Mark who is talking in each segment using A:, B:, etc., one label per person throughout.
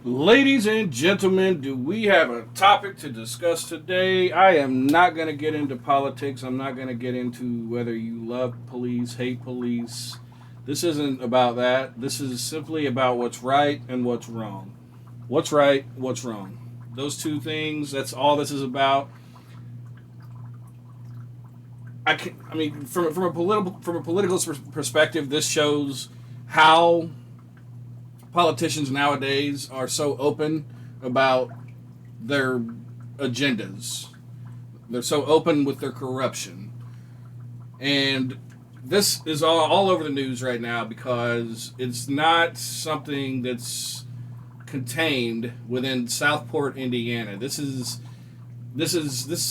A: Ladies and gentlemen, do we have a topic to discuss today? I am not going to get into politics. I'm not going to get into whether you love police, hate police. This isn't about that. This is simply about what's right and what's wrong. What's right, what's wrong. Those two things, that's all this is about. I mean, from a political perspective, this shows how politicians nowadays are so open about their agendas. They're so open with their corruption. And this is all over the news right now because it's not something that's contained within Southport, Indiana. This is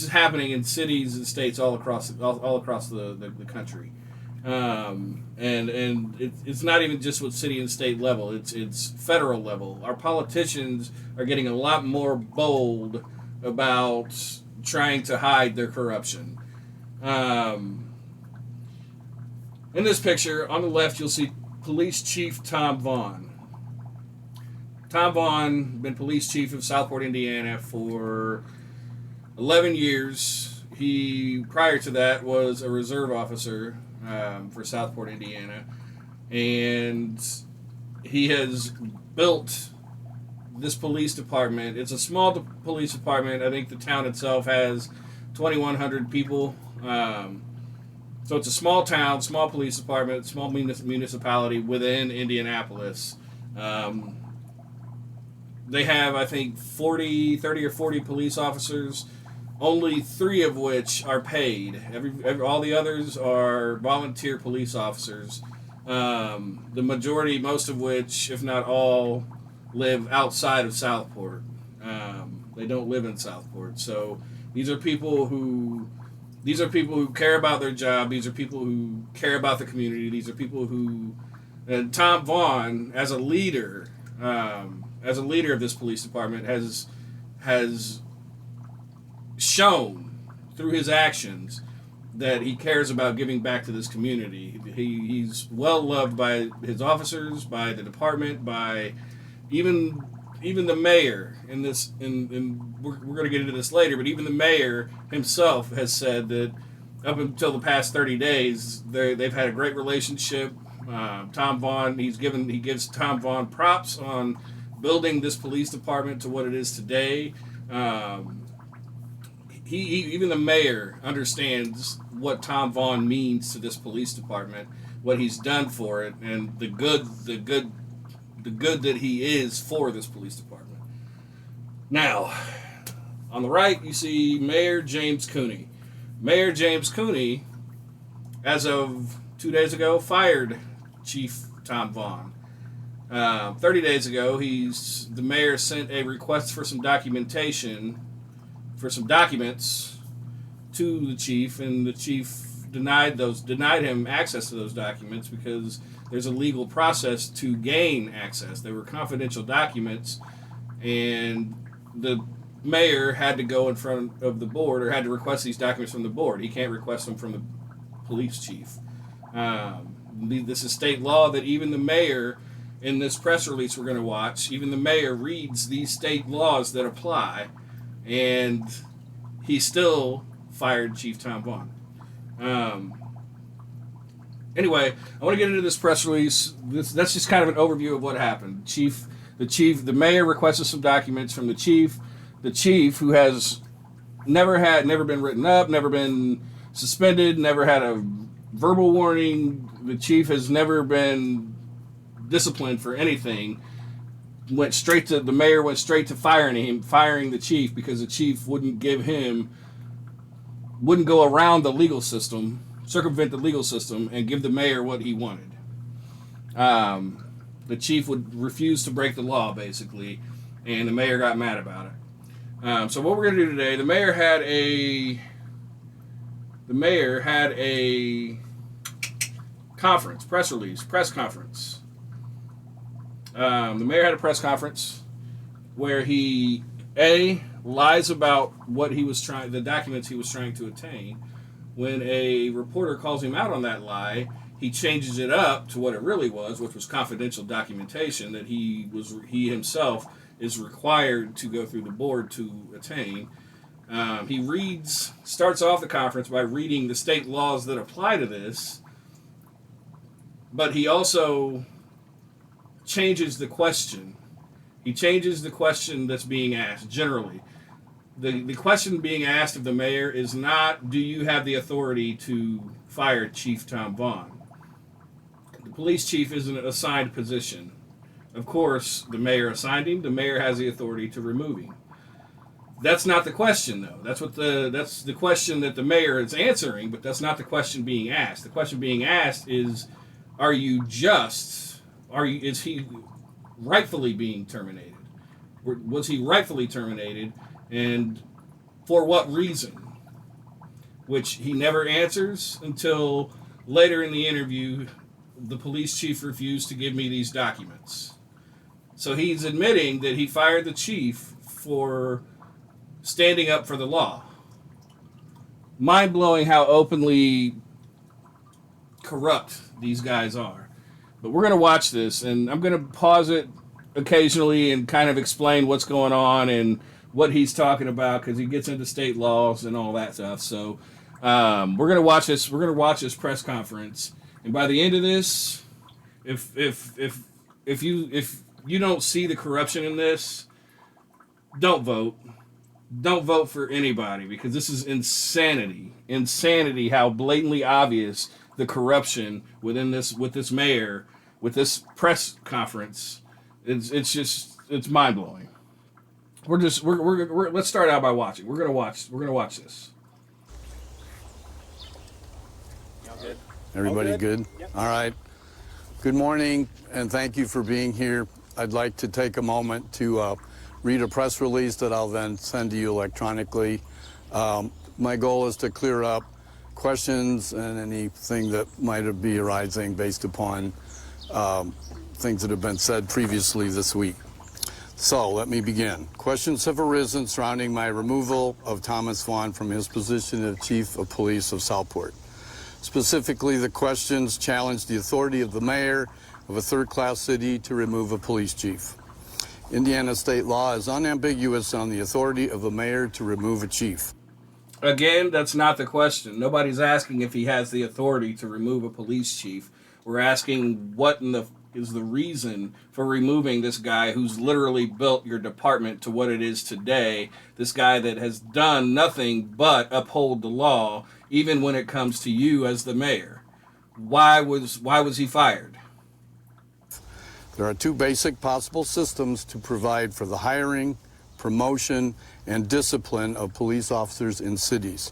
A: happening in cities and states all across the country. And it's not even just with city and state level. It's federal level. Our politicians are getting a lot more bold about trying to hide their corruption. Um, in this picture, on the left, you'll see Police Chief Tom Vaughn. Tom Vaughn been police chief of Southport, Indiana for 11 years. He, prior to that, was a reserve officer for Southport, Indiana. And he has built this police department. It's a small police department. I think the town itself has 2,100 people. So it's a small town, small police department, small municipality within Indianapolis. Um, they have, I think, 30 or 40 police officers, only 3 of which are paid. All the others are volunteer police officers. The majority, most of which, if not all, live outside of Southport. They don't live in Southport. So these are people who care about their job. These are people who care about the community. These are people who, and Tom Vaughn, as a leader of this police department, has shown through his actions that he cares about giving back to this community. He's well loved by his officers, by the department, by even the mayor. We're going to get into this later, but even the mayor himself has said that up until the past 30 days, they've had a great relationship. Tom Vaughn, he gives Tom Vaughn props on building this police department to what it is today. Even the mayor understands what Tom Vaughn means to this police department, what he's done for it, and the good that he is for this police department. Now, on the right, you see Mayor James Cooney. Mayor James Cooney, as of 2 days ago, fired Chief Tom Vaughn. 30 days ago, the mayor sent a request for some documentation, for some documents, to the chief, and the chief denied him access to those documents because there's a legal process to gain access. They were confidential documents, and the mayor had to go in front of the board, or had to request these documents from the board. He can't request them from the police chief. This is state law that even the mayor, in this press release we're going to watch, even the mayor reads these state laws that apply, and he still fired Chief Tom Vaughn. Anyway, I want to get into this press release. That's just kind of an overview of what happened. The mayor requested some documents from the chief. The chief, who has never been written up, never been suspended, never had a verbal warning. The chief has never been disciplined for anything. The mayor went straight to firing the chief because the chief wouldn't go around the legal system, circumvent the legal system, and give the mayor what he wanted. The chief would refuse to break the law, basically, and the mayor got mad about it. So what we're going to do today, the mayor had a press conference. The mayor had a press conference where he lies about the documents he was trying to attain. When a reporter calls him out on that lie, he changes it up to what it really was, which was confidential documentation that he himself is required to go through the board to attain. He starts off the conference by reading the state laws that apply to this, but he also changes the question. He changes the question that's being asked generally. The question being asked of the mayor is not, do you have the authority to fire Chief Tom Vaughn? The police chief is an assigned position. Of course, the mayor assigned him. The mayor has the authority to remove him. That's not the question, though. That's the question that the mayor is answering, but that's not the question being asked. The question being asked is, are you just? Is he rightfully being terminated? Was he rightfully terminated? And for what reason? Which he never answers until later in the interview. The police chief refused to give me these documents. So he's admitting that he fired the chief for standing up for the law. Mind-blowing how openly corrupt these guys are. But we're going to watch this, and I'm going to pause it occasionally and kind of explain what's going on and what he's talking about, because he gets into state laws and all that stuff. So we're going to watch this. We're going to watch this press conference, and by the end of this, if you don't see the corruption in this, don't vote. Don't vote for anybody, because this is insanity. Insanity! How blatantly obvious the corruption with this mayor, with this press conference. It's mind blowing. Let's start out by watching. We're gonna watch this.
B: Everybody good? Yep. All right. Good morning, and thank you for being here. I'd like to take a moment to read a press release that I'll then send to you electronically. My goal is to clear up questions and anything that might be arising based upon things that have been said previously this week. So let me begin. Questions have arisen surrounding my removal of Thomas Vaughn from his position as Chief of Police of Southport. Specifically, the questions challenge the authority of the mayor of a third-class city to remove a police chief. Indiana state law is unambiguous on the authority of the mayor to remove a chief.
A: Again, that's not the question. Nobody's asking if he has the authority to remove a police chief. We're asking what is the reason for removing this guy who's literally built your department to what it is today. This guy that has done nothing but uphold the law, even when it comes to you as the mayor. Why was he fired?
B: There are two basic possible systems to provide for the hiring, promotion, and discipline of police officers in cities.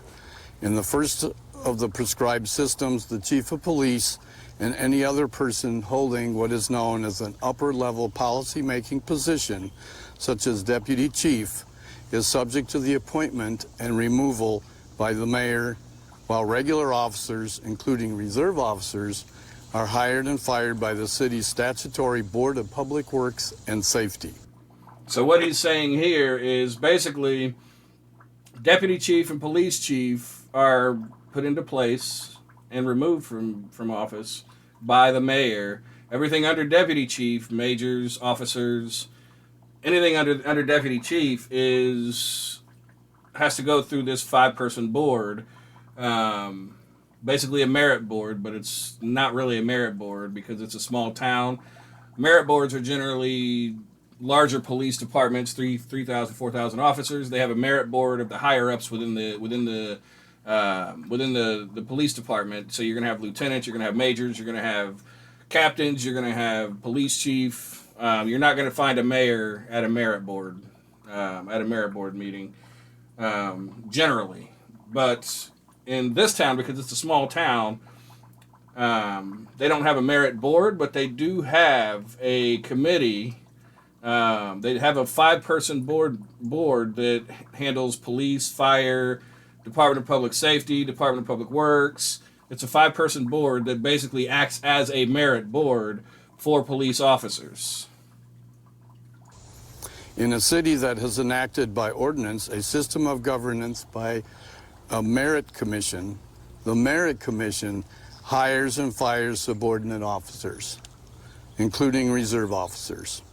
B: In the first of the prescribed systems, the chief of police and any other person holding what is known as an upper-level policy-making position, such as deputy chief, is subject to the appointment and removal by the mayor, while regular officers, including reserve officers, are hired and fired by the city's statutory Board of Public Works and Safety.
A: So what he's saying here is basically deputy chief and police chief are put into place and removed from office by the mayor. Everything under deputy chief, majors, officers, anything under deputy chief has to go through this 5-person board. Basically a merit board, but it's not really a merit board because it's a small town. Merit boards are generally larger police departments, 3,000, 4,000 officers. They have a merit board of the higher ups within the police department. So you're going to have lieutenants, you're going to have majors, you're going to have captains, you're going to have police chief. You're not going to find a mayor at a merit board meeting, generally. But in this town, because it's a small town, they don't have a merit board, but they do have a committee. They have a 5-person board that handles police, fire, Department of Public Safety, Department of Public Works. It's a 5-person board that basically acts as a merit board for police officers.
B: In a city that has enacted by ordinance a system of governance by a merit commission, the merit commission hires and fires subordinate officers, including reserve officers.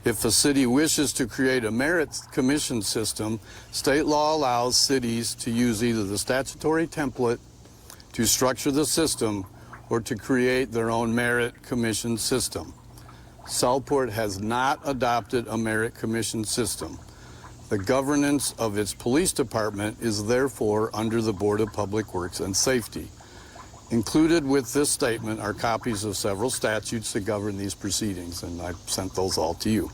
B: If a city wishes to create a merit commission system, state law allows cities to use either the statutory template to structure the system or to create their own merit commission system. Southport has not adopted a merit commission system. The governance of its police department is therefore under the Board of Public Works and Safety. Included with this statement are copies of several statutes that govern these proceedings, and I've sent those all to you.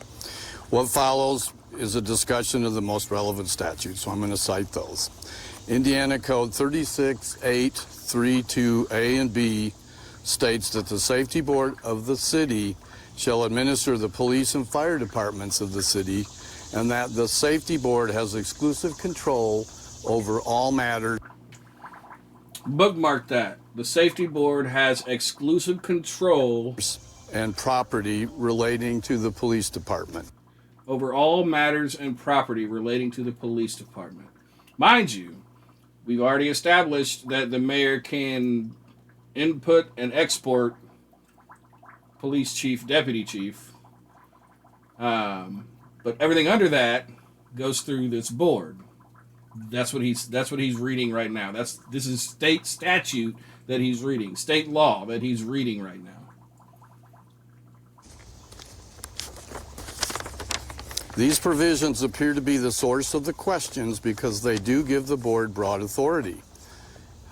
B: What follows is a discussion of the most relevant statutes, so I'm going to cite those. Indiana Code 36832A and B states that the Safety Board of the city shall administer the police and fire departments of the city, and that the Safety Board has exclusive control over all matters.
A: Bookmark that. The Safety Board has exclusive control
B: And property relating to the police department.
A: Over all matters and property relating to the police department. Mind you, we've already established that the mayor can input and export police chief, deputy chief. But everything under that goes through this board. That's what he's reading right now. This is state statute that he's reading, state law that he's reading right now.
B: These provisions appear to be the source of the questions because they do give the board broad authority.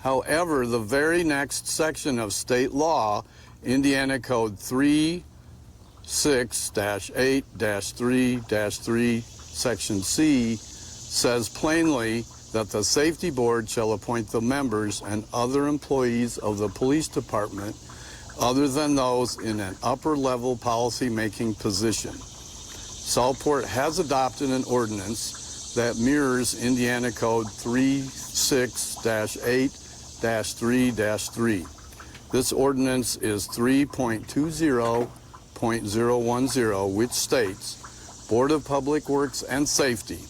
B: However, the very next section of state law, Indiana Code 36-8-3-3, Section C, says plainly that the Safety Board shall appoint the members and other employees of the police department other than those in an upper-level policy-making position. Southport has adopted an ordinance that mirrors Indiana Code 36-8-3-3. This ordinance is 3.20.010, which states, Board of Public Works and Safety,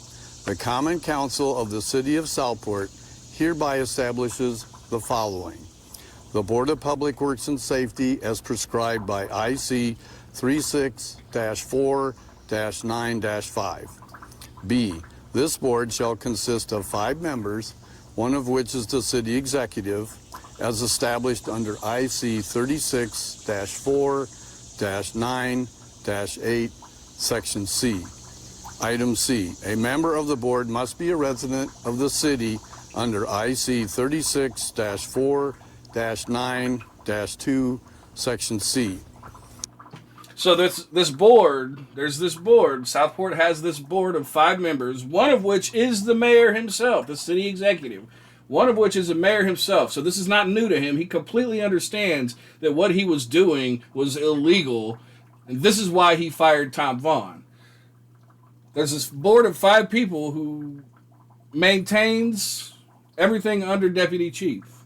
B: the Common Council of the City of Southport hereby establishes the following. The Board of Public Works and Safety, as prescribed by IC 36-4-9-5. B, this board shall consist of 5 members, one of which is the city executive, as established under IC 36-4-9-8, Section C. Item C, a member of the board must be a resident of the city under IC 36-4-9-2, Section C.
A: So there's this board, Southport has this board of 5 members, one of which is the mayor himself, the city executive, one of which is the mayor himself. So this is not new to him. He completely understands that what he was doing was illegal, and this is why he fired Tom Vaughn. There's this board of 5 people who maintains everything under deputy chief.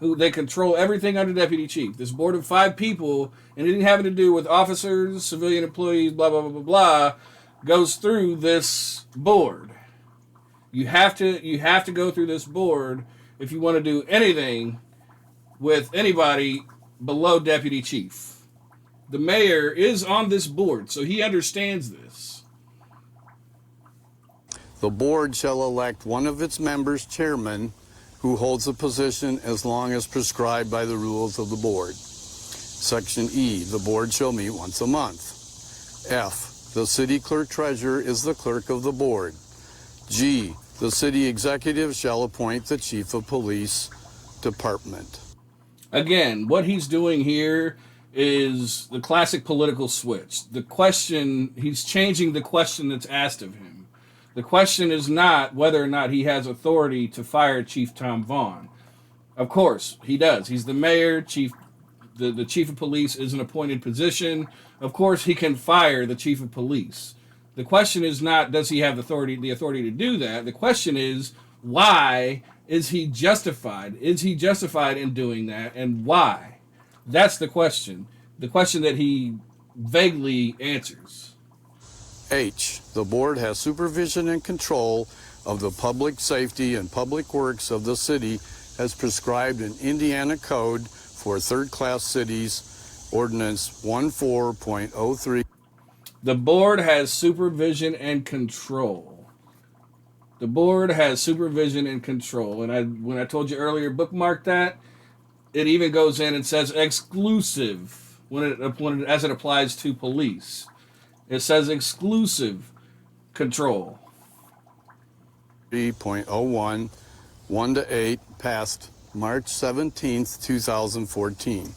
A: They control everything under deputy chief. This board of 5 people, and anything having to do with officers, civilian employees, blah, blah, blah, blah, blah, goes through this board. You have to go through this board if you want to do anything with anybody below deputy chief. The mayor is on this board, so he understands this.
B: The board shall elect one of its members chairman who holds the position as long as prescribed by the rules of the board. Section E, the board shall meet once a month. F, the city clerk treasurer is the clerk of the board. G, the city executive shall appoint the chief of police department.
A: Again, what he's doing here is the classic political switch. He's changing the question that's asked of him. The question is not whether or not he has authority to fire Chief Tom Vaughn. Of course, he does. He's the mayor. The chief of police is an appointed position. Of course, he can fire the chief of police. The question is not, does he have the authority to do that? The question is, why is he justified? Is he justified in doing that, and why? That's the question. The question that he vaguely answers.
B: H, the board has supervision and control of the public safety and public works of the city as prescribed in Indiana Code for third-class cities, Ordinance 14.03.
A: The board has supervision and control. The board has supervision and control. And when I told you earlier, bookmark that. It even goes in and says exclusive as it applies to police. It says exclusive control.
B: 3.01, 1 to 8, passed March 17th, 2014.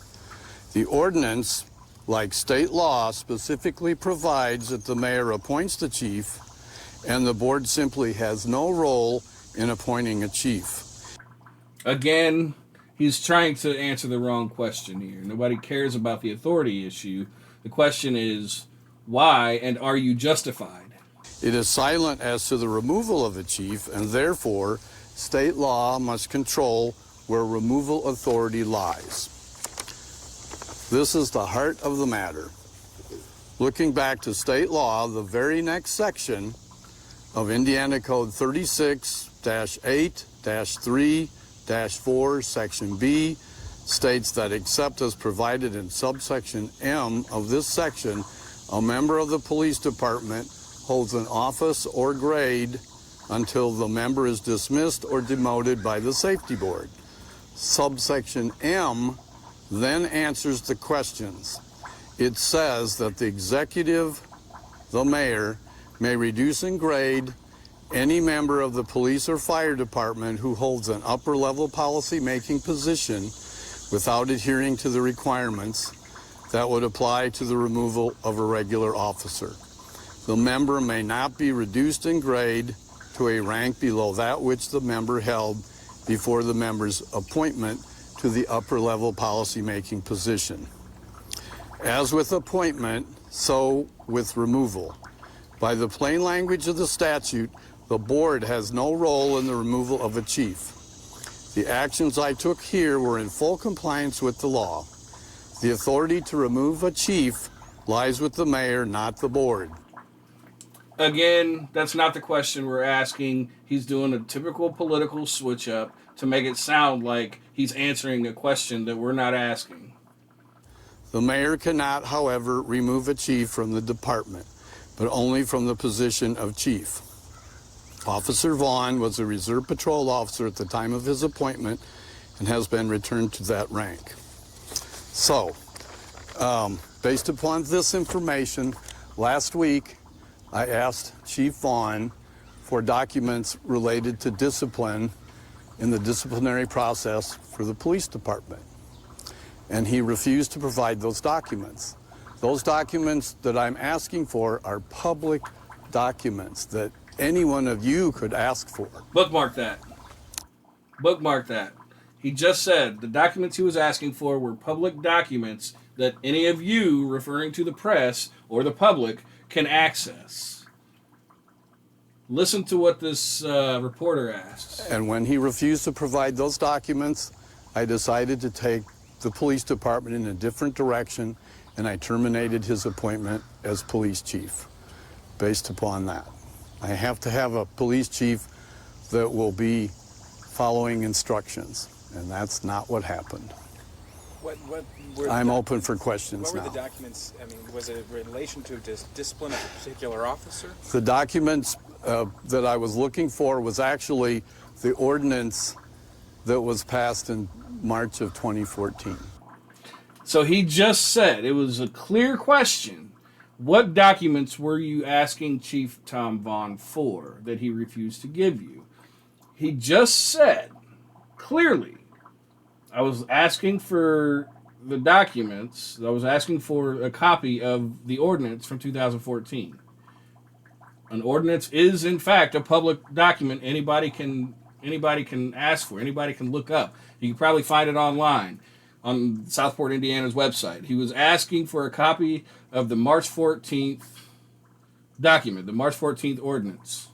B: The ordinance, like state law, specifically provides that the mayor appoints the chief, and the board simply has no role in appointing a chief.
A: Again, he's trying to answer the wrong question here. Nobody cares about the authority issue. The question is, why, and are you justified?
B: It is silent as to the removal of a chief, and therefore, state law must control where removal authority lies. This is the heart of the matter. Looking back to state law, the very next section of Indiana Code 36-8-3-4, Section B, states that except as provided in subsection M of this section, a member of the police department holds an office or grade until the member is dismissed or demoted by the safety board. Subsection M then answers the questions. It says that the executive, the mayor, may reduce in grade any member of the police or fire department who holds an upper-level policy-making position without adhering to the requirements that would apply to the removal of a regular officer. The member may not be reduced in grade to a rank below that which the member held before the member's appointment to the upper-level policy-making position. As with appointment, so with removal. By the plain language of the statute, the board has no role in the removal of a chief. The actions I took here were in full compliance with the law. The authority to remove a chief lies with the mayor, not the board.
A: Again, that's not the question we're asking. He's doing a typical political switch-up to make it sound like he's answering a question that we're not asking.
B: The mayor cannot, however, remove a chief from the department, but only from the position of chief. Officer Vaughn was a reserve patrol officer at the time of his appointment and has been returned to that rank. So, based upon this information, last week I asked Chief Vaughn for documents related to discipline in the disciplinary process for the police department. And he refused to provide those documents. Those documents that I'm asking for are public documents that any one of you could ask for.
A: Bookmark that. Bookmark that. He just said the documents he was asking for were public documents that any of you, referring to the press or the public, can access. Listen to what this reporter asks.
B: And when he refused to provide those documents, I decided to take the police department in a different direction, and I terminated his appointment as police chief based upon that. I have to have a police chief that will be following instructions, and that's not what happened. I'm open for questions now.
C: What were the documents? I mean, was it in relation to discipline of a particular officer?
B: The documents that I was looking for was actually the ordinance that was passed in March of 2014.
A: So he just said, it was a clear question. What documents were you asking Chief Tom Vaughn for that he refused to give you? He just said, clearly, I was asking for the documents. I was asking for a copy of the ordinance from 2014. An ordinance is, in fact, a public document anybody can ask for, anybody can look up. You can probably find it online on Southport, Indiana's website. He was asking for a copy of the March 14th document, the March 14th ordinance.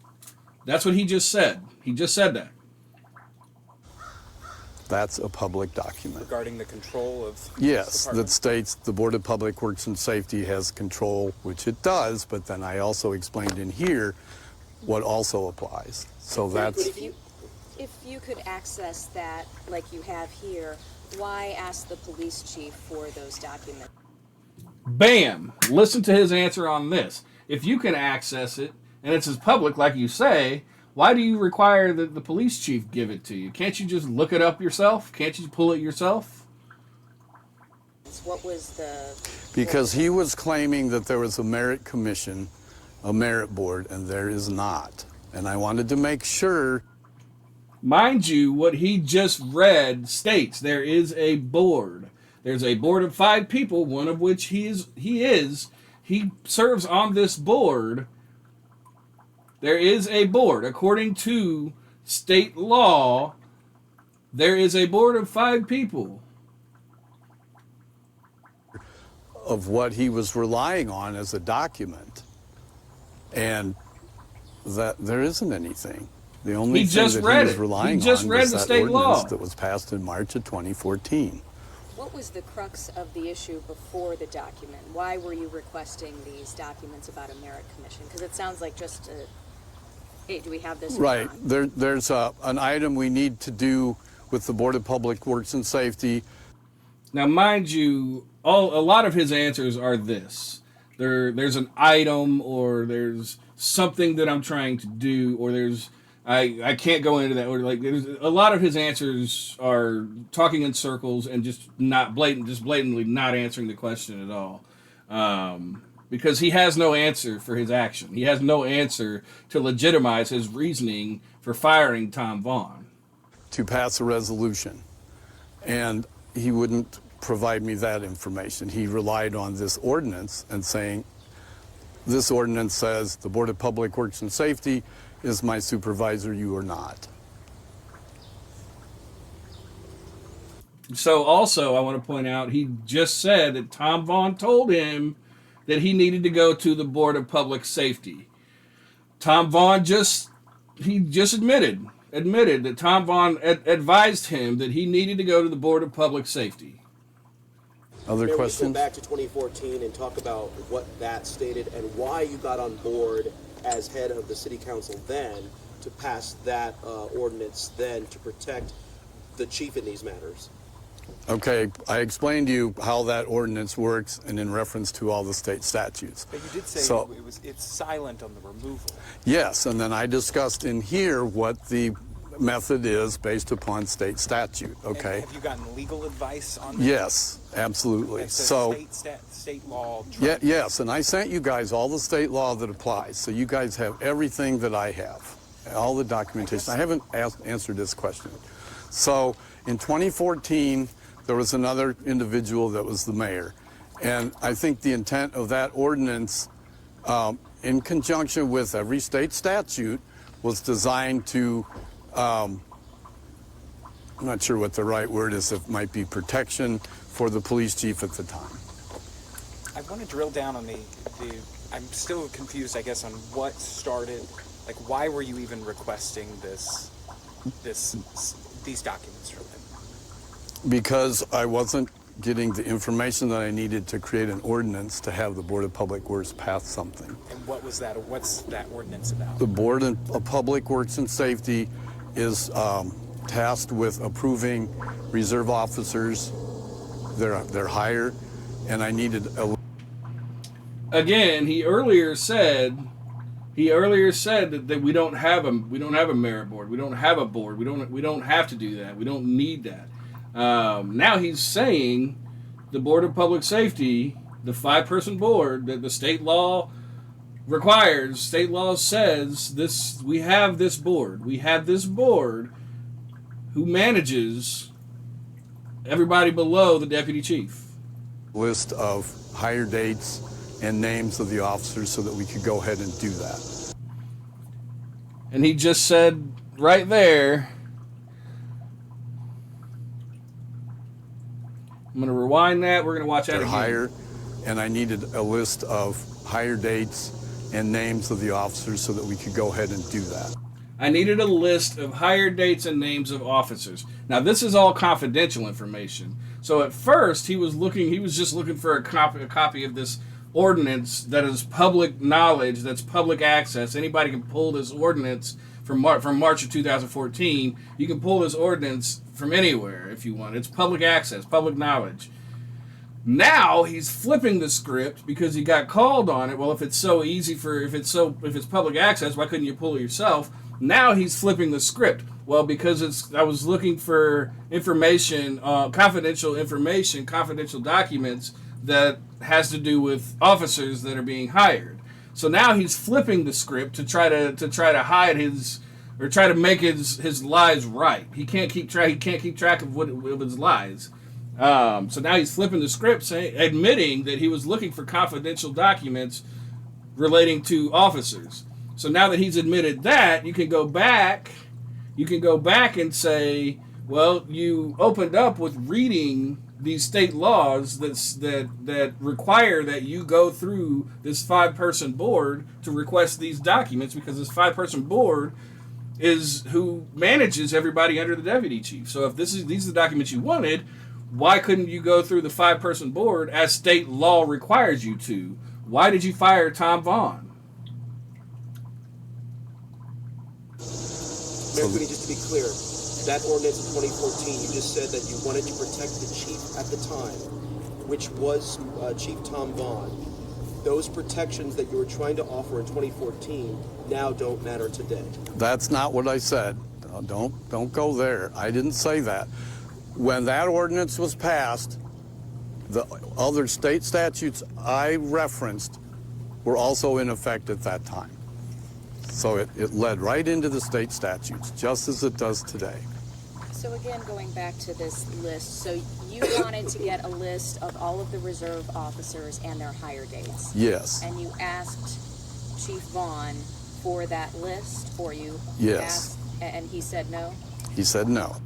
A: That's what he just said. He just said that.
B: That's a public document.
C: Regarding the control of
B: Yes, that states the Board of Public Works and Safety has control, which it does, but then I also explained in here what also applies. So that's...
D: If you could access that like you have here, why ask the police chief for those documents?
A: Bam! Listen to his answer on this. If you can access it, and it's as public, like you say, why do you require that the police chief give it to you? Can't you just look it up yourself? Can't you pull it yourself?
D: What was the...
B: Because he was claiming that there was a merit commission, a merit board, and there is not. And I wanted to make sure.
A: Mind you, what he just read states there is a board. There's a board of 5 people, one of which he serves on this board. There is a board. According to state law, there is a board of 5 people.
B: Of what he was relying on as a document. And that there isn't anything. The only
A: He
B: thing
A: just
B: that
A: read
B: he was
A: it.
B: relying
A: He just
B: on
A: read
B: was
A: the
B: that
A: state
B: ordinance
A: law
B: that was passed in March of 2014.
D: What was the crux of the issue before the document? Why were you requesting these documents about a merit commission? Because it sounds like just a, hey, do we have this or
B: Right.
D: not?
B: There's an item we need to do with the Board of Public Works and Safety.
A: Now, mind you, a lot of his answers are this. There's an item, or there's something that I'm trying to do, or there's I can't go into that. Or like, there's a lot of his answers are talking in circles and just blatantly not answering the question at all, because he has no answer for his action. He has no answer to legitimize his reasoning for firing Tom Vaughn.
B: To pass a resolution. And he wouldn't provide me that information. He relied on this ordinance and saying, this ordinance says the Board of Public Works and Safety is my supervisor, you are not.
A: So also, I want to point out, he just said that Tom Vaughn told him that he needed to go to the Board of Public Safety. Tom Vaughn just admitted that Tom Vaughn advised him that he needed to go to the Board of Public Safety.
B: Other
E: Mayor,
B: questions?
E: we go back to 2014 and talk about what that stated and why you got on board as head of the city council then to pass that ordinance then to protect the chief in these matters.
B: Okay, I explained to you how that ordinance works and in reference to all the state statutes.
C: But you did say
B: So-
C: it's silent on the removal.
B: Yes, and then I discussed in here what the method is based upon state statute, okay?
C: And have you gotten legal advice on that?
B: Yes, absolutely.
C: That's a
B: So,
C: state law.
B: yes, and I sent you guys all the state law that applies, so you guys have everything that I have, all the documentation. I haven't answered this question. So, in 2014, there was another individual that was the mayor, and I think the intent of that ordinance, in conjunction with every state statute, was designed to, I'm not sure what the right word is, it might be protection for the police chief at the time.
C: I want to drill down on the I'm still confused, I guess, on what started, like, why were you even requesting these documents from him?
B: Because I wasn't getting the information that I needed to create an ordinance to have the Board of Public Works pass something.
C: And what's that ordinance about?
B: The Board of Public Works and Safety is tasked with approving reserve officers, their hire, and I needed a...
A: Again, he earlier said that we don't have a merit board. We don't have a board. We don't have to do that. We don't need that. Now he's saying the Board of Public Safety, the 5-person board that the state law requires, state law says this. We have this board. We have this board who manages everybody below the deputy chief.
B: list of hire dates and names of the officers so that we could go ahead and do that.
A: And he just said right there, I'm going to rewind that. We're going to watch that
B: Their
A: again.
B: hire, and I needed a list of hire dates and names of the officers so that we could go ahead and do that.
A: I needed a list of hire dates and names of officers. Now, this is all confidential information. So at first, he was just looking for a copy of this ordinance that is public knowledge, that's public access. Anybody can pull this ordinance from March of 2014. You can pull this ordinance from anywhere if you want. It's public access, public knowledge. Now he's flipping the script because he got called on it. Well, if it's so easy if it's public access, why couldn't you pull it yourself? Now he's flipping the script. Well, because I was looking for information, confidential information, confidential documents that has to do with officers that are being hired. So now he's flipping the script to try to hide his, or try to make his lies right. He can't keep track of his lies. So now he's flipping the script, admitting that he was looking for confidential documents relating to officers. So now that he's admitted that, you can go back and say, well, you opened up with reading these state laws that require that you go through this 5-person board to request these documents, because this 5-person board is who manages everybody under the deputy chief. So if these are the documents you wanted, why couldn't you go through the 5-person board as state law requires you to? Why did you fire Tom Vaughn?
E: Mayor Cooney, just to be clear, that ordinance in 2014, you just said that you wanted to protect the chief at the time, which was Chief Tom Vaughn. Those protections that you were trying to offer in 2014 now don't matter today.
B: That's not what I said. Don't go there. I didn't say that. When that ordinance was passed, the other state statutes I referenced were also in effect at that time. So it led right into the state statutes, just as it does today.
D: So again, going back to this list, so you wanted to get a list of all of the reserve officers and their hire dates.
B: Yes.
D: And you asked Chief Vaughn for that list for you.
B: Yes.
D: And he said no?
B: He said no.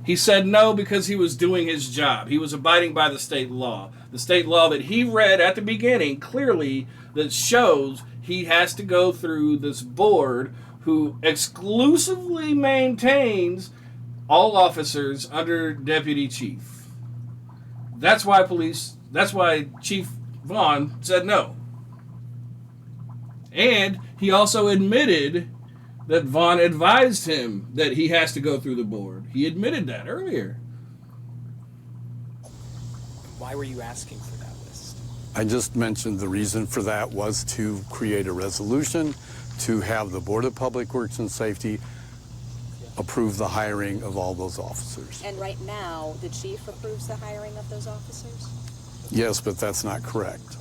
A: He said no because he was doing his job. He was abiding by the state law. The state law that he read at the beginning clearly that shows he has to go through this board who exclusively maintains all officers under deputy chief. That's why Chief Vaughn said no. And he also admitted that Vaughn advised him that he has to go through the board. He admitted that earlier.
C: Why were you asking for that list?
B: I just mentioned the reason for that was to create a resolution to have the Board of Public Works and Safety approve the hiring of all those officers.
D: And right now, the chief approves the hiring of those officers?
B: Yes, but that's not correct.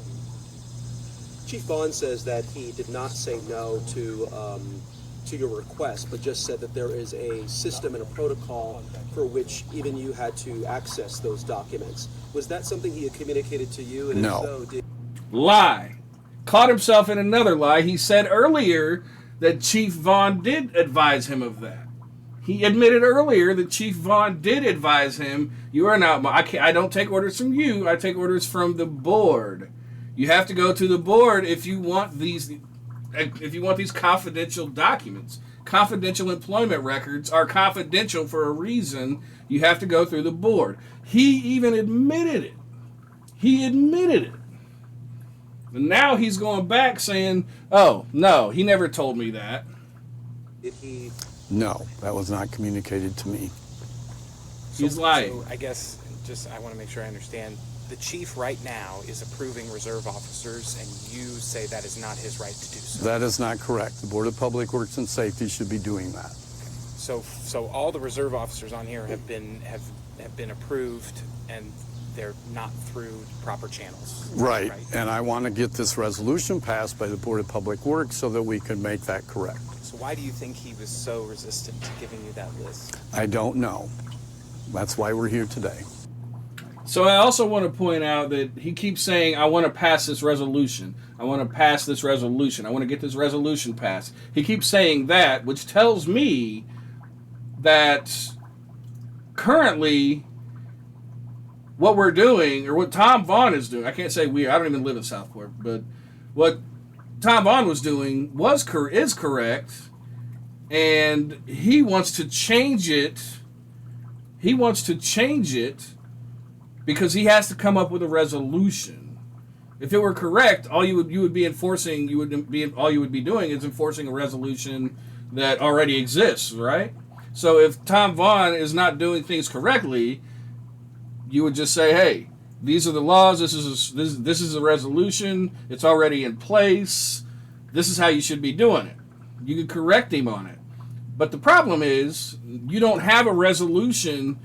E: Chief Vaughn says that he did not say no to your request, but just said that there is a system and a protocol for which even you had to access those documents. Was that something he had communicated to you? And
B: No.
E: If so,
A: Lie. Caught himself in another lie. He said earlier that Chief Vaughn did advise him of that. He admitted earlier that Chief Vaughn did advise him, you are not, I don't take orders from you, I take orders from the board. You have to go to the board if you want these confidential documents. Confidential employment records are confidential for a reason. You have to go through the board. He even admitted it. He admitted it. And now he's going back saying, oh, no, he never told me that.
E: did he?
B: No, that was not communicated to me.
A: He's lying.
C: So I guess, I want to make sure I understand. The chief right now is approving reserve officers, and you say that is not his right to do so.
B: That is not correct. The Board of Public Works and Safety should be doing that.
C: So all the reserve officers on here have been approved, and they're not through proper channels.
B: Right. And I want to get this resolution passed by the Board of Public Works so that we can make that correct.
C: So why do you think he was so resistant to giving you that list?
B: I don't know. That's why we're here today.
A: So I also want to point out that he keeps saying, I want to pass this resolution. I want to pass this resolution. I want to get this resolution passed. He keeps saying that, which tells me that currently what we're doing, or what Tom Vaughn is doing, I can't say we, I don't even live in Southport, but what Tom Vaughn was doing is correct, and he wants to change it. He wants to change it because he has to come up with a resolution. If it were correct, all you would be doing is enforcing a resolution that already exists, right? So if Tom Vaughn is not doing things correctly, you would just say, hey, these are the laws. This is a resolution. It's already in place. This is how you should be doing it. You can correct him on it. But the problem is you don't have a resolution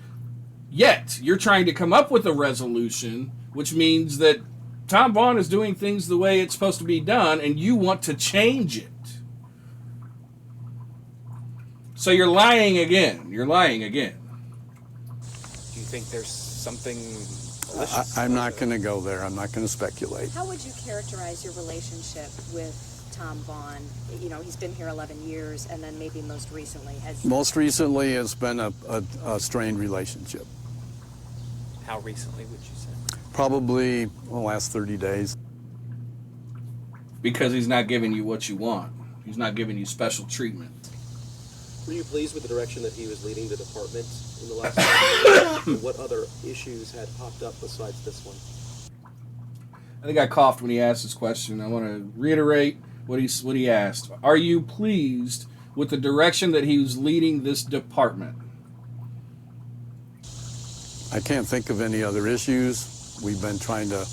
A: yet. You're trying to come up with a resolution, which means that Tom Vaughn is doing things the way it's supposed to be done, and you want to change it. So you're lying again. You're lying again.
C: Do you think there's something malicious?
B: I'm not going to go there. I'm not going to speculate.
D: How would you characterize your relationship with Tom Vaughn? You know, he's been here 11 years, and then maybe most recently has...
B: Most recently, it's been a strained relationship.
C: How recently would you say?
B: Probably the last 30 days.
A: Because he's not giving you what you want. He's not giving you special treatment.
E: Were you pleased with the direction that he was leading the department in the last year? And what other issues had popped up besides this one?
A: I think I coughed when he asked this question. I want to reiterate what he asked. Are you pleased with the direction that he was leading this department?
B: I can't think of any other issues. We've been trying to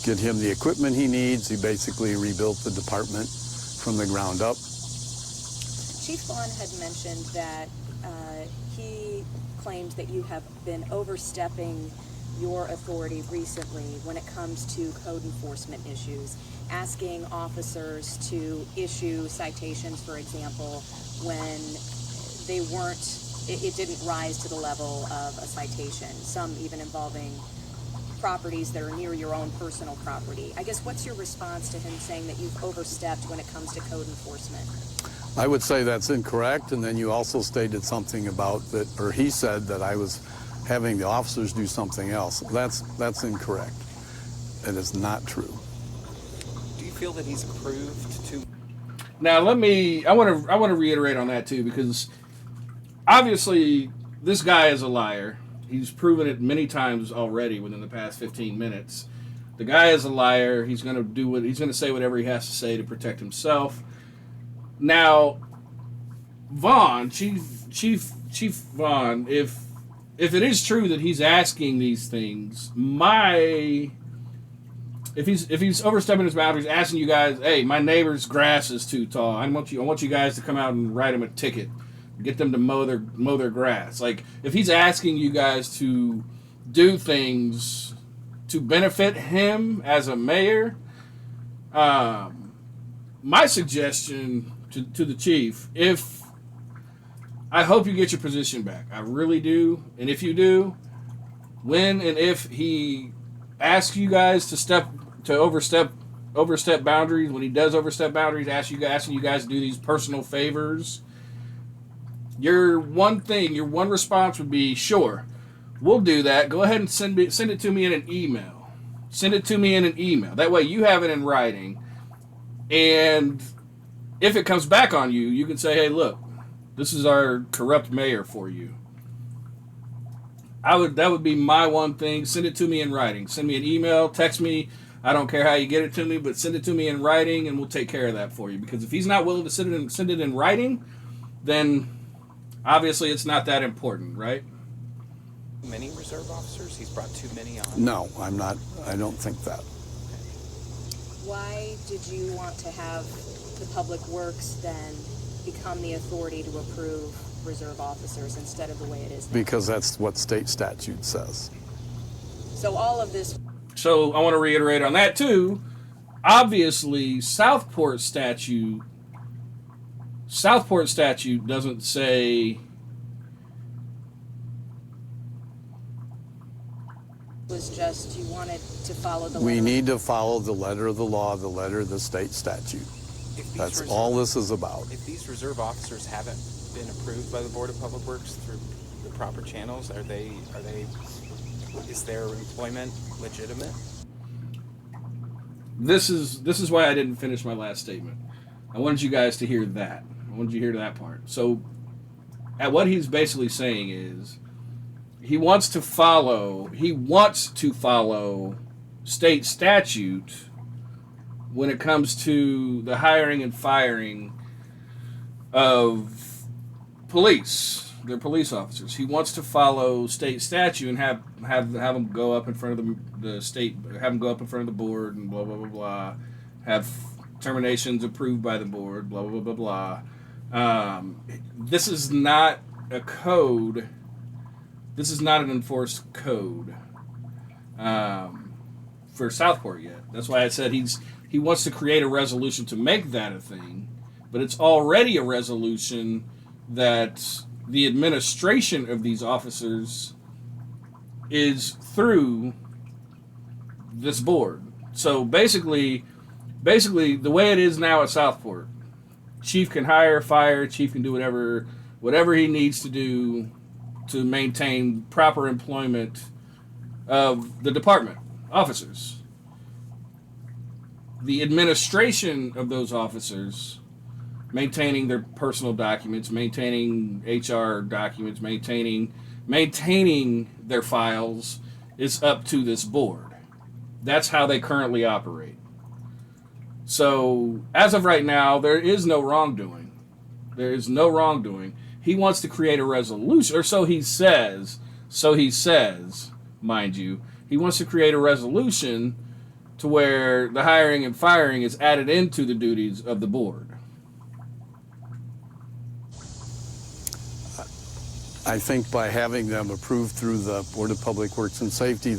B: get him the equipment he needs. He basically rebuilt the department from the ground up.
D: Chief Vaughn had mentioned that he claimed that you have been overstepping your authority recently when it comes to code enforcement issues, asking officers to issue citations, for example, when they weren't, it didn't rise to the level of a citation, some even involving properties that are near your own personal property. I guess what's your response to him saying that you've overstepped when it comes to code enforcement?
B: I would say that's incorrect, and then you also stated something about that, or he said that I was having the officers do something else. That's incorrect. It is not true.
C: Do you feel that he's approved to?
A: Now I want to reiterate on that too, because obviously this guy is a liar. He's proven it many times already within the past 15 minutes. The guy is a liar. He's going to say whatever he has to say to protect himself. Now, Vaughn, Chief Vaughn, if it is true that he's asking these things, if he's overstepping his boundaries, asking you guys, hey, my neighbor's grass is too tall. I want you guys to come out and write him a ticket, get them to mow their grass. Like, if he's asking you guys to do things to benefit him as a mayor, my suggestion to the chief, I hope you get your position back. I really do. And if you do, when and if he asks you guys to overstep boundaries, when he does overstep boundaries, asking you guys to do these personal favors, your one response would be, sure, we'll do that. Go ahead and send it to me in an email. Send it to me in an email. That way you have it in writing. And if it comes back on you, you can say, hey, look, this is our corrupt mayor for you. That would be my one thing. Send it to me in writing. Send me an email, text me. I don't care how you get it to me, but send it to me in writing, and we'll take care of that for you. Because if he's not willing to send it in writing, then obviously it's not that important, right?
C: Many reserve officers? He's brought too many on?
B: No, I'm not. I don't think that.
D: Why did you want to have the Public Works then become the authority to approve reserve officers instead of the way it is now?
B: Because that's what state statute says.
D: So all of this...
A: So I want to reiterate on that too. Obviously, Southport statute doesn't say...
D: was just you wanted to follow the
B: We
D: letter.
B: need to follow the letter of the law, the letter of the state statute. That's all this is about.
C: If these reserve officers haven't been approved by the Board of Public Works through the proper channels, is their employment legitimate?
A: This is why I didn't finish my last statement. I wanted you guys to hear that. I wanted you to hear that part. So, what he's basically saying is, he wants to follow state statute when it comes to the hiring and firing of police their police officers. He wants to follow state statute and have them go up in front of the state, have them go up in front of the board and blah blah blah blah. Have terminations approved by the board, blah blah blah blah blah. This is not a code. This is not an enforced code for Southport yet. That's why I said he wants to create a resolution to make that a thing, but it's already a resolution that the administration of these officers is through this board. So basically the way it is now at Southport, chief can hire, fire, chief can do whatever he needs to do to maintain proper employment of the department officers. The administration of those officers, maintaining their personal documents, maintaining HR documents, maintaining their files, is up to this board. That's how they currently operate. So, as of right now, there is no wrongdoing. There is no wrongdoing. He wants to create a resolution, or so he says, mind you. He wants to create a resolution to where the hiring and firing is added into the duties of the board.
B: I think by having them approved through the Board of Public Works and Safety,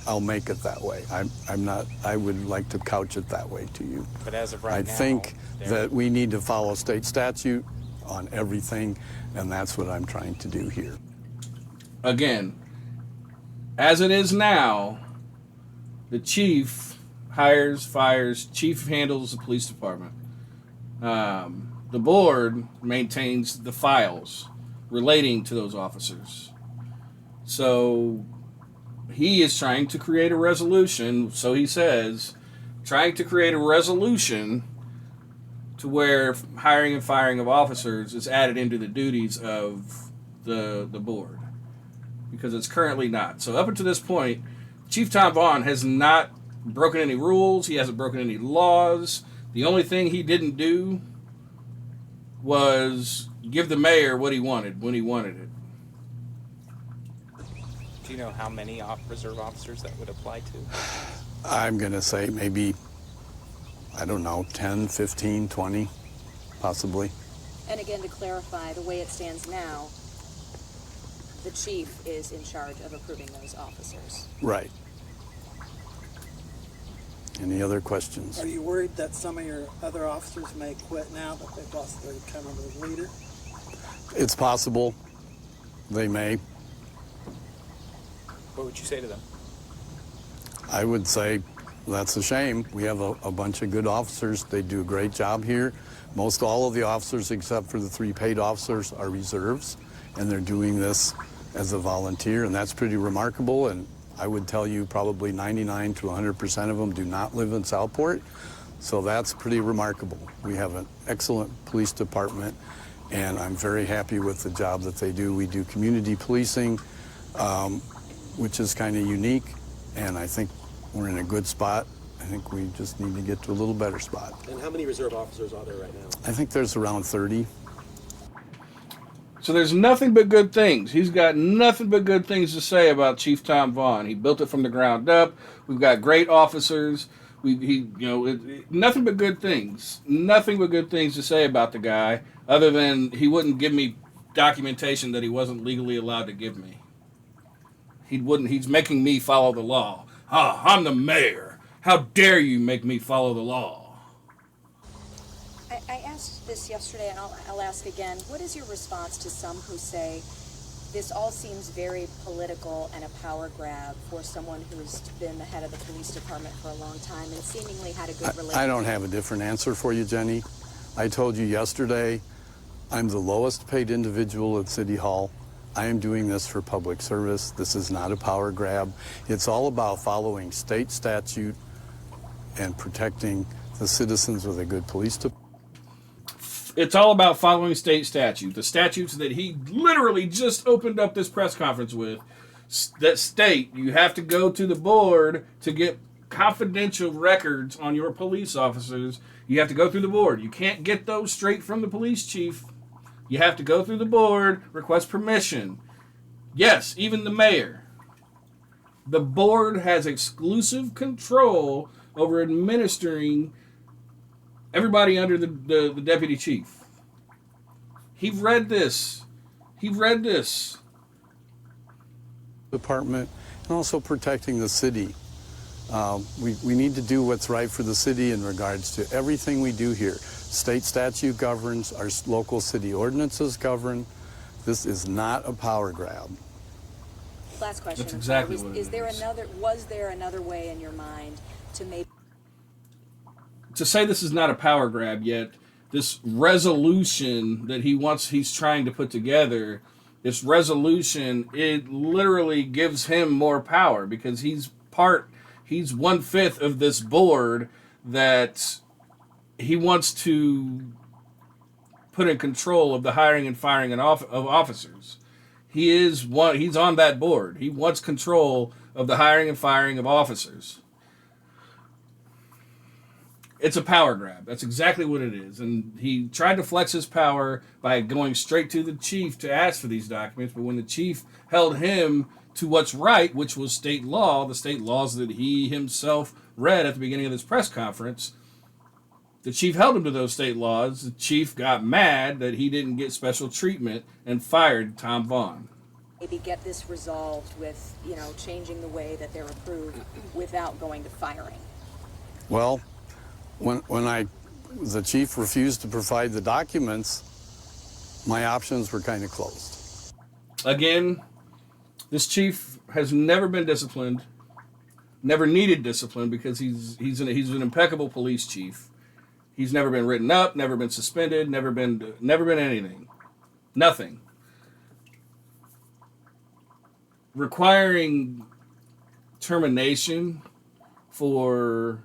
B: I'll make it that way. I would like to couch it that way to you.
C: But as of right
B: I
C: now,
B: think that we need to follow state statute on everything, and that's what I'm trying to do here.
A: Again, as it is now, the chief hires, fires, chief handles the police department. The board maintains the files relating to those officers. So he is trying to create a resolution, so he says, trying to create a resolution to where hiring and firing of officers is added into the duties of the board. Because it's currently not. So up until this point, Chief Tom Vaughn has not broken any rules. He hasn't broken any laws. The only thing he didn't do was give the mayor what he wanted when he wanted it.
C: Do you know how many reserve officers that would apply to?
B: I'm going to say maybe, I don't know, 10, 15, 20, possibly.
D: And again, to clarify, the way it stands now, the chief is in charge of approving those officers.
B: Right. Any other questions?
F: Are you worried that some of your other officers may quit now that they've lost their kind of their leader?
B: It's possible. They may.
C: What would you say to them?
B: I would say that's a shame. We have a bunch of good officers. They do a great job here. Most all of the officers, except for the 3 paid officers, are reserves, and they're doing this as a volunteer, and that's pretty remarkable. And I would tell you probably 99 to 100% of them do not live in Southport, so that's pretty remarkable. We have an excellent police department, and I'm very happy with the job that they do. We do community policing, which is kind of unique, and I think we're in a good spot. I think we just need to get to a little better spot.
E: And how many reserve officers are there right now?
B: I think there's around 30.
A: So there's nothing but good things. He's got nothing but good things to say about Chief Tom Vaughn. He built it from the ground up. We've got great officers. Nothing but good things. Nothing but good things to say about the guy, other than he wouldn't give me documentation that he wasn't legally allowed to give me. He's making me follow the law. I'm the mayor. How dare you make me follow the law?
D: I asked this yesterday, and I'll ask again. What is your response to some who say this all seems very political and a power grab for someone who's been the head of the police department for a long time and seemingly had a good relationship?
B: I don't have a different answer for you, Jenny. I told you yesterday, I'm the lowest paid individual at City Hall. I am doing this for public service. This is not a power grab. It's all about following state statute and protecting the citizens with a good police department.
A: It's all about following state statute. The statutes that he literally just opened up this press conference with that state you have to go to the board to get confidential records on your police officers. You have to go through the board. You can't get those straight from the police chief. You have to go through the board, request permission. Yes, even the mayor. The board has exclusive control over administering everybody under the deputy chief. He read this.
B: Department, and also protecting the city. We need to do what's right for the city in regards to everything we do here. State statute governs, our local city ordinances govern. This is not a power grab.
D: Last question.
A: That's exactly what it
D: Was there
A: is.
D: another way in your mind to make?
A: To say this is not a power grab yet, this resolution that he's trying to put together, this resolution, it literally gives him more power because he's 1/5 of this board that he wants to put in control of the hiring and firing of officers. He's on that board. He wants control of the hiring and firing of officers. It's a power grab. That's exactly what it is. And he tried to flex his power by going straight to the chief to ask for these documents. But when the chief held him to what's right, which was state law, the state laws that he himself read at the beginning of this press conference, the chief held him to those state laws. The chief got mad that he didn't get special treatment and fired Tom Vaughn.
D: Maybe get this resolved with, changing the way that they're approved without going to firing?
B: Well, when the chief refused to provide the documents, my options were kind of closed.
A: Again, this chief has never been disciplined, never needed discipline because he's an impeccable police chief. He's never been written up, never been suspended, never been anything. Nothing. Requiring termination for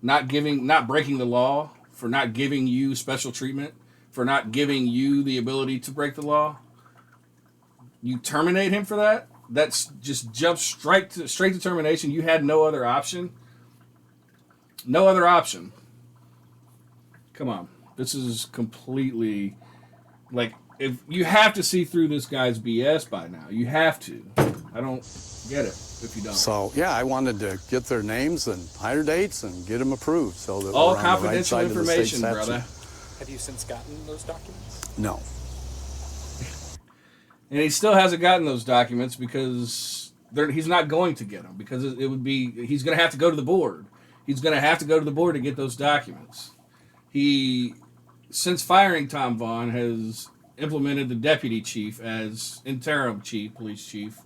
A: not breaking the law, for not giving you special treatment, for not giving you the ability to break the law. You terminate him for that? That's just jump straight to termination. You had no other option. No other option. Come on. This is completely if you have to see through this guy's BS by now. You have to. I don't get it if you don't.
B: So, yeah, I wanted to get their names and hire dates and get them approved so that
A: all
B: we're on the right
A: confidential
B: side of the state
A: information,
B: statute.
A: brother.
C: Have you since gotten those documents?
B: No.
A: And he still hasn't gotten those documents because he's not going to get them because he's going to have to go to the board. He's going to have to go to the board to get those documents. He, since firing Tom Vaughn, has implemented the deputy chief as interim police chief.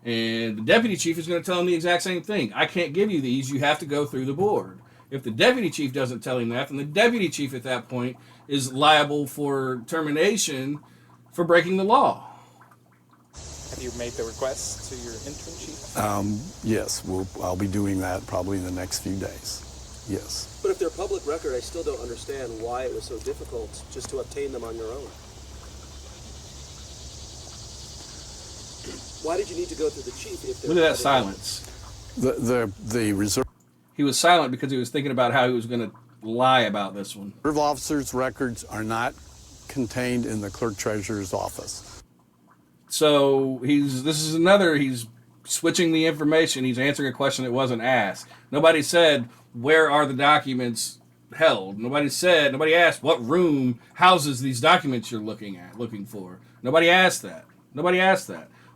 A: And the deputy chief is going to tell him the exact same thing. I can't give you these. You have to go through the board. If the deputy chief doesn't tell him that, then the deputy chief at that point is liable for termination for breaking the law.
C: Have you made the request to your interim chief?
B: Yes, I'll be doing that probably in the next few days. Yes.
E: But if they're public record, I still don't understand why it was so difficult just to obtain them on your own. Why did you need to go through the chief if they're
A: Look at that
E: public
A: silence.
B: The reserve
A: He was silent because he was thinking about how he was going to lie about this one.
B: officers' records are not contained in the clerk treasurer's office.
A: So he's switching the information. He's answering a question that wasn't asked. Nobody said, where are the documents held? Nobody asked what room houses these documents you're looking for. Nobody asked that.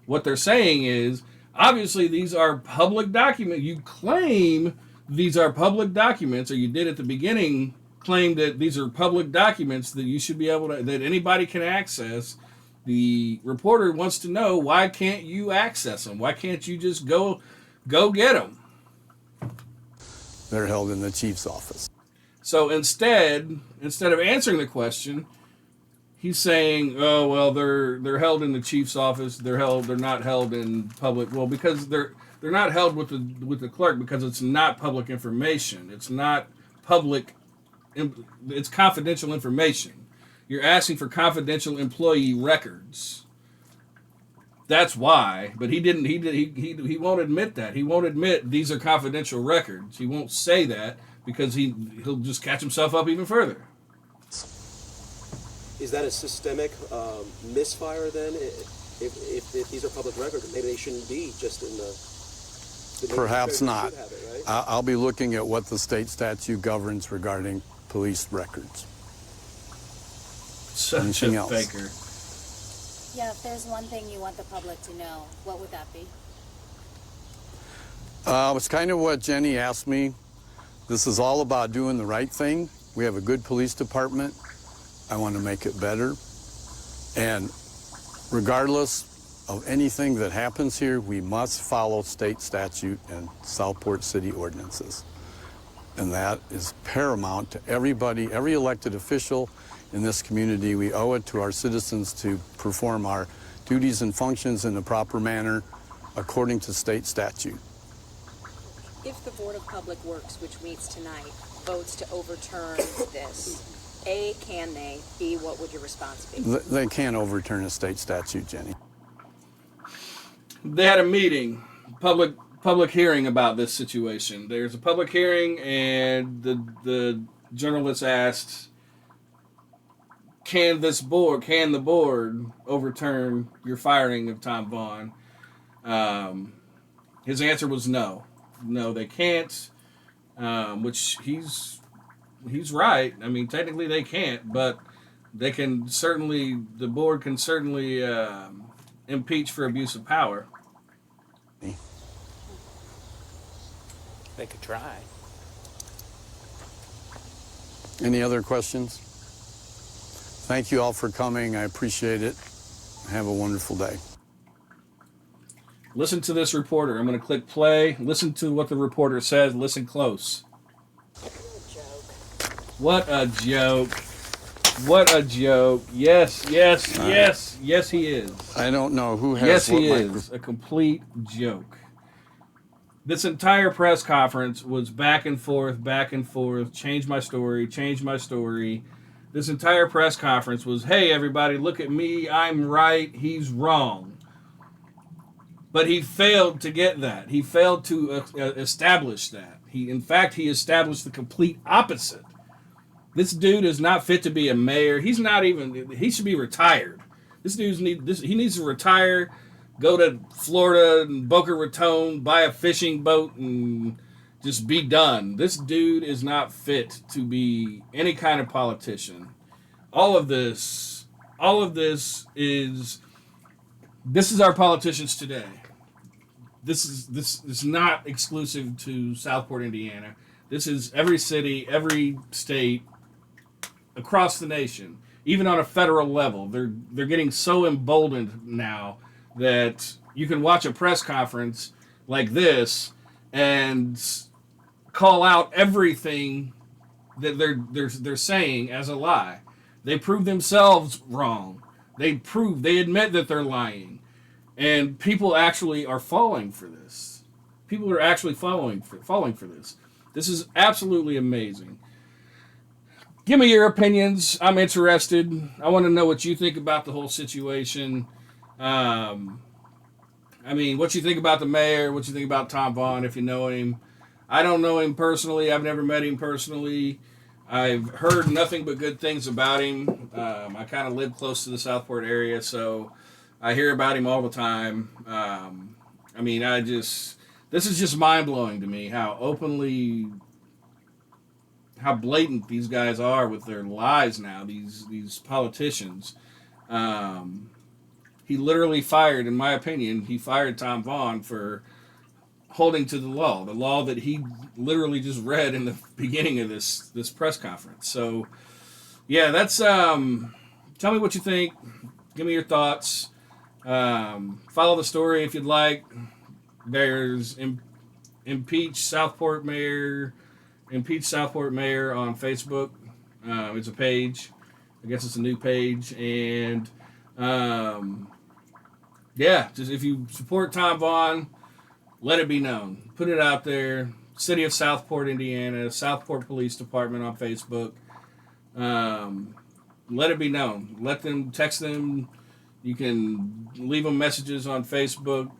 A: What they're saying is, obviously these are public documents. You claim these are public documents, or you did at the beginning claim that these are public documents that you should be able to, that anybody can access. The reporter wants to know, why can't you access them? Why can't you just go get them?
B: They're held in the chief's office.
A: So instead of answering the question, he's saying, "Oh well, they're held in the chief's office. They're not held in public. Well, because they're not held with the clerk because it's not public information. It's not public. It's confidential information. You're asking for confidential employee records. That's why. But he won't admit that. He won't admit these are confidential records. He won't say that because he'll just catch himself up even further.
E: Is that a systemic misfire then? If these are public records, maybe they shouldn't be just in the
B: Perhaps not.
E: should have it, right?
B: I'll be looking at what the state statute governs regarding police records.
A: Such
B: Anything
A: a
B: else?
A: faker.
G: Yeah, if there's one thing you want the public to know, what would that be?
B: It's kind of what Jenny asked me. This is all about doing the right thing. We have a good police department. I want to make it better. And regardless of anything that happens here, we must follow state statute and Southport city ordinances. And that is paramount to everybody, every elected official in this community. We owe it to our citizens to perform our duties and functions in a proper manner according to state statute.
D: If the Board of Public Works, which meets tonight, votes to overturn this, A, can they? B, what would your response be?
B: They can't overturn a state statute, Jenny.
A: They had a meeting, public hearing about this situation. There's a public hearing, and the journalist asked, can the board overturn your firing of Tom Vaughn? His answer was no. No, they can't, which he's right. I mean, technically they can't, but they can certainly, the board can certainly impeach for abuse of power.
C: They could try.
B: Any other questions? Thank you all for coming. I appreciate it. Have a wonderful day.
A: Listen to this reporter. I'm going to click play. Listen to what the reporter says. Listen close. What a joke. What a joke. Yes, he is.
B: I don't know who has
A: Yes,
B: what
A: he is. A complete joke. This entire press conference was back and forth, change my story. This entire press conference was, hey, everybody, look at me. I'm right. He's wrong. But he failed to get that. He failed to establish that. He established the complete opposite. This dude is not fit to be a mayor. He should be retired. He needs to retire, go to Florida and Boca Raton, buy a fishing boat, and just be done. This dude is not fit to be any kind of politician. All of this is our politicians today. This is not exclusive to Southport, Indiana. This is every city, every state across the nation, even on a federal level. They're getting so emboldened now that you can watch a press conference like this and call out everything that they're saying as a lie. They prove themselves wrong. They admit that they're lying. And people actually are falling for this. People are actually falling for this. This is absolutely amazing. Give me your opinions. I'm interested. I want to know what you think about the whole situation. I mean, what you think about the mayor, what you think about Tom Vaughn, if you know him. I don't know him personally. I've never met him personally. I've heard nothing but good things about him. I kind of live close to the Southport area, so I hear about him all the time. I mean, this is just mind-blowing to me how blatant these guys are with their lies now, these politicians. He literally fired, in my opinion, Tom Vaughn for holding to the law that he literally just read in the beginning of this press conference. So, yeah, that's, tell me what you think. Give me your thoughts. Follow the story if you'd like. There's impeach Southport mayor on Facebook. It's a page. I guess it's a new page. And, yeah, just if you support Tom Vaughn, let it be known. Put it out there. City of Southport, Indiana, Southport Police Department on Facebook. Let it be known. Let them, text them. You can leave them messages on Facebook.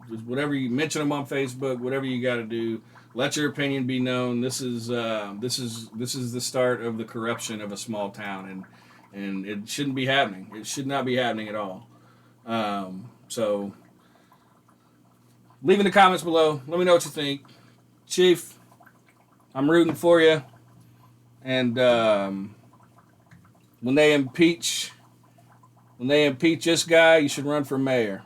A: Just whatever you mention them on Facebook, whatever you got to do. Let your opinion be known. This is the start of the corruption of a small town, and and it shouldn't be happening. It should not be happening at all. So leave in the comments below. Let me know what you think. Chief, I'm rooting for you. And when they impeach this guy, you should run for mayor.